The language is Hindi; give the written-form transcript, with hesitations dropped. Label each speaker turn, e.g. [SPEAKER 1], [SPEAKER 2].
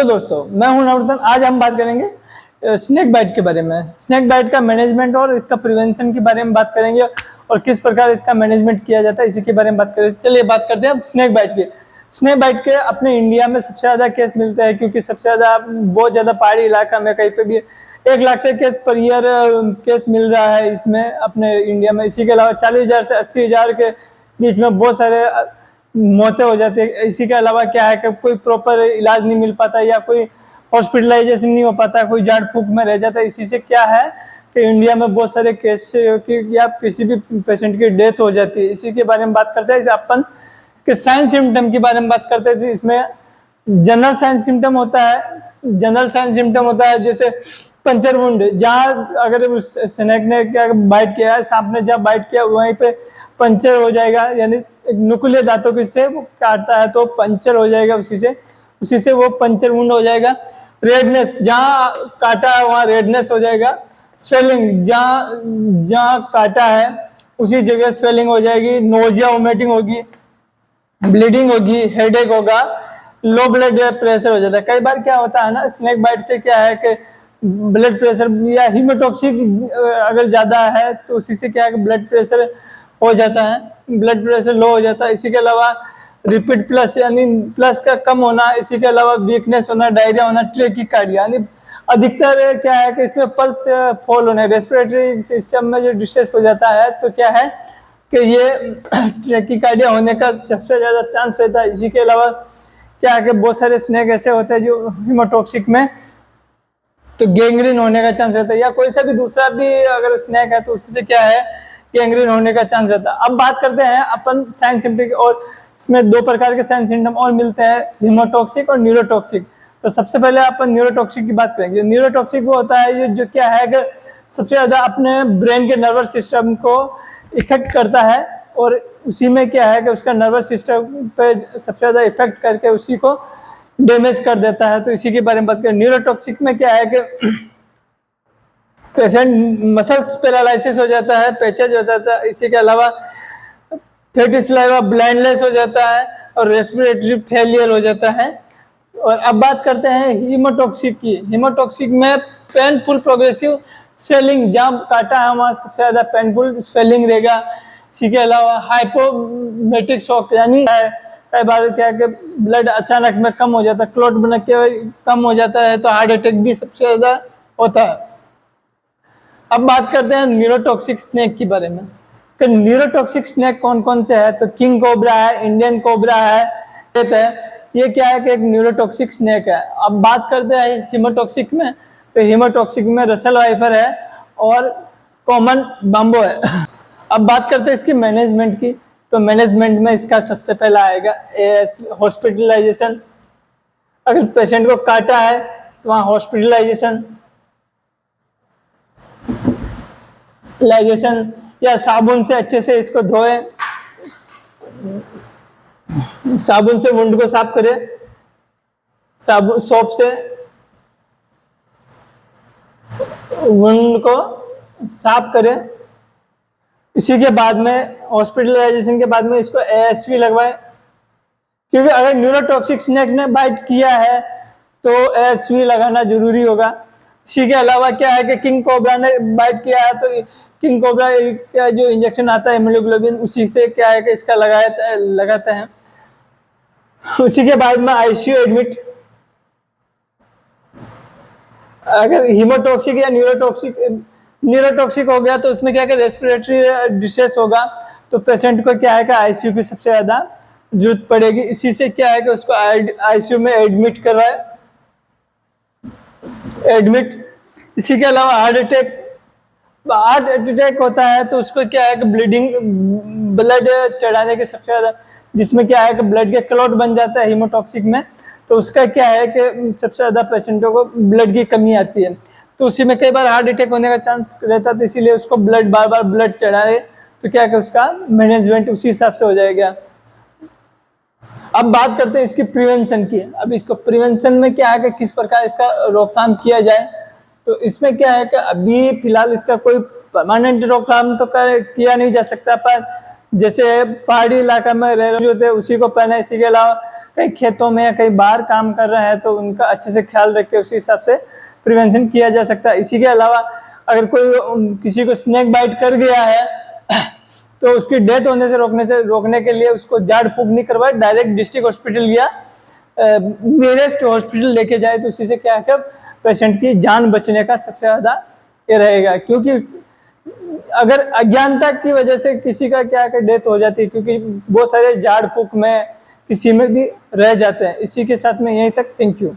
[SPEAKER 1] दोस्तों, मैं हूं नवरत्न। आज हम बात करेंगे स्नेक बाइट के बारे में। स्नेक बाइट का मैनेजमेंट और इसका प्रिवेंशन के बारे में बात करेंगे और किस प्रकार इसका मैनेजमेंट किया जाता है, इसी के बारे में बात करेंगे। चलिए बात करते हैं स्नेक बाइट के। स्नेक बाइट के अपने इंडिया में सबसे ज़्यादा केस मिलते हैं, क्योंकि सबसे ज़्यादा बहुत ज़्यादा पहाड़ी इलाका में कहीं पे भी 1 लाख से केस पर ईयर केस मिल रहा है इसमें अपने इंडिया में। इसी के अलावा 40,000 से 80,000 के बीच में बहुत सारे मौतें हो जाती है। इसी के अलावा क्या है कि कोई प्रॉपर इलाज नहीं मिल पाता या कोई हॉस्पिटलाइजेशन नहीं हो पाता, कोई झाड़ फूक में रह जाता है। इसी से क्या है कि इंडिया में बहुत सारे केस की या किसी भी पेशेंट की डेथ हो जाती है। इसी के बारे में बात करते हैं। अपन के साइन सिम्टम के बारे में बात करते हैं। इसमें जनरल साइन सिम्टम होता है। जनरल साइन सिम्टम होता है जैसे पंचर वुंड, जहाँ अगर उस स्नेक ने क्या बाइट किया है, सांप ने जहाँ बाइट किया वहीं पे पंचर हो जाएगा, यानी नुकीले दांतों के से वो काटता है तो पंचर हो जाएगा, उसी से वो पंचर वुंड हो जाएगा। रेडनेस, जहाँ काटा है वहाँ रेडनेस हो जाएगा। स्वेलिंग, जहाँ काटा है उसी जगह स्वेलिंग हो जाएगी। नोजिया वोमिटिंग होगी, ब्लीडिंग होगी, हेडेक होगा, लो ब्लड प्रेशर हो जाता है। कई बार क्या होता है ना, स्नेक बाइट से क्या है कि ब्लड प्रेशर या हीमोटॉक्सिक अगर ज़्यादा है तो उसी से क्या है कि ब्लड प्रेशर हो जाता है, ब्लड प्रेशर लो हो जाता है। इसी के अलावा रिपीट प्लस यानी प्लस का कम होना, इसी के अलावा वीकनेस होना, डायरिया होना, ट्रेकिकार्डिया, यानी अधिकतर क्या है कि इसमें पल्स फॉल होने, रेस्पिरेटरी सिस्टम में जो डिस्ट्रेस हो जाता है तो क्या है कि ये ट्रेकिकार्डिया होने का सबसे ज़्यादा चांस रहता है। इसी के अलावा क्या है कि बहुत सारे स्नेक ऐसे होते हैं जो हीमोटॉक्सिक में तो गैंग्रीन होने का चांस रहता है, या कोई सा भी दूसरा भी अगर स्नेक है तो उसी से क्या है गैंग्रीन होने का चांस रहता है। अब बात करते हैं अपन साइन सिम्टम, और इसमें 2 प्रकार के साइन सिम्टम और मिलते हैं, हीमोटॉक्सिक और न्यूरोटॉक्सिक। तो सबसे पहले अपन न्यूरोटॉक्सिक की बात करेंगे। न्यूरोटॉक्सिक वो होता है जो क्या है कि सबसे ज़्यादा अपने ब्रेन के नर्वस सिस्टम को इफेक्ट करता है, और उसी में क्या है कि उसका नर्वस सिस्टम पे सबसे ज़्यादा इफेक्ट करके उसी को डैमेज कर देता है। तो इसी के बारे में बात करें। न्यूरोटॉक्सिक में क्या है कि पेशेंट मसल्स पैरालिसिस हो जाता है, पैचेज हो जाता है। इसी के अलावा फैटी सलाइवा, ब्लाइंडनेस हो जाता है और रेस्पिरेटरी फेलियर हो जाता है। और अब बात करते हैं हीमोटॉक्सिक की। हीमोटॉक्सिक में पेनफुल प्रोग्रेसिव स्वेलिंग, जहाँ काटा है वहाँ सबसे ज़्यादा पेनफुल स्वेलिंग रहेगा। इसी के अलावा हाइपोमेटिक शॉक, यानी कई बार क्या है कि ब्लड अचानक में कम हो जाता है, क्लॉट बन के कम हो जाता है, तो हार्ट अटैक भी सबसे ज़्यादा होता है। अब बात करते हैं न्यूरोटॉक्सिक स्नेक के बारे में कि न्यूरोटॉक्सिक स्नेक कौन कौन से है। तो किंग कोबरा है, इंडियन कोबरा है, ये क्या है कि एक न्यूरोटॉक्सिक स्नेक है। अब बात करते हैं हीमोटॉक्सिक में, तो हीमोटॉक्सिक में रसल वाइपर है और कॉमन बाम्बो है। अब बात करते हैं इसकी मैनेजमेंट की। तो मैनेजमेंट में इसका सबसे पहला आएगा हॉस्पिटलाइजेशन। अगर पेशेंट को काटा है तो वहाँ हॉस्पिटलाइजेशन या साबुन से अच्छे से इसको धोए, साबुन से वुंड को साफ करे, साबुन सोप से वुंड को साफ करे। इसी के बाद में हॉस्पिटलाइजेशन के बाद में इसको ASV लगवाए, क्योंकि अगर न्यूरोटॉक्सिक स्नेक ने बाइट किया है तो ASV लगाना जरूरी होगा। इसी के अलावा क्या है कि किंग कोबरा ने बाइट किया है तो किंग कोबरा का जो इंजेक्शन आता है हेमोग्लोबिन, उसी से क्या है कि इसका लगाते हैं। उसी के बाद में ICU एडमिट। अगर हीमोटॉक्सिक या न्यूरोटॉक्सिक हो गया तो उसमें क्या है रेस्पिरेटरी डिस्ट्रेस होगा, तो पेशेंट को क्या है कि ICU की सबसे ज़्यादा जरूरत पड़ेगी। इसी से क्या है कि उसको ICU में एडमिट करवाए, एडमिट। इसी के अलावा हार्ट अटैक होता है तो उसको क्या है कि ब्लड चढ़ाने के सबसे ज़्यादा, जिसमें क्या है कि ब्लड के क्लॉट बन जाता है हीमोटॉक्सिक में, तो उसका क्या है कि सबसे ज़्यादा पेशेंटों को ब्लड की कमी आती है, तो उसी में कई बार हार्ट अटैक होने का चांस रहता है। तो इसीलिए उसको बार बार ब्लड चढ़ाए तो क्या है कि उसका मैनेजमेंट उसी हिसाब से हो जाएगा। अब बात करते हैं इसकी प्रिवेंशन की। अब इसको प्रिवेंशन में क्या है कि किस प्रकार इसका रोकथाम किया जाए। तो इसमें क्या है कि अभी फिलहाल इसका कोई परमानेंट रोकथाम तो किया नहीं जा सकता, पर जैसे पहाड़ी इलाका में रह रहे होते हैं उसी को पहना है। इसी के अलावा कहीं खेतों में या कहीं बाहर काम कर रहे हैं तो उनका अच्छे से ख्याल रख के उसी हिसाब से प्रिवेंशन किया जा सकता है। इसी के अलावा अगर कोई किसी को स्नेक बाइट कर गया है तो उसकी डेथ होने से रोकने के लिए उसको झाड़ फूक नहीं करवाए, डायरेक्ट डिस्ट्रिक्ट हॉस्पिटल या नियरेस्ट हॉस्पिटल लेके जाए तो उसी से क्या है पेशेंट की जान बचने का सबसे ज्यादा ये रहेगा। क्योंकि अगर अज्ञानता की वजह से किसी का क्या है डेथ हो जाती है, क्योंकि बहुत सारे झाड़ फूक में किसी में भी रह जाते हैं। इसी के साथ में यहीं तक, थैंक यू।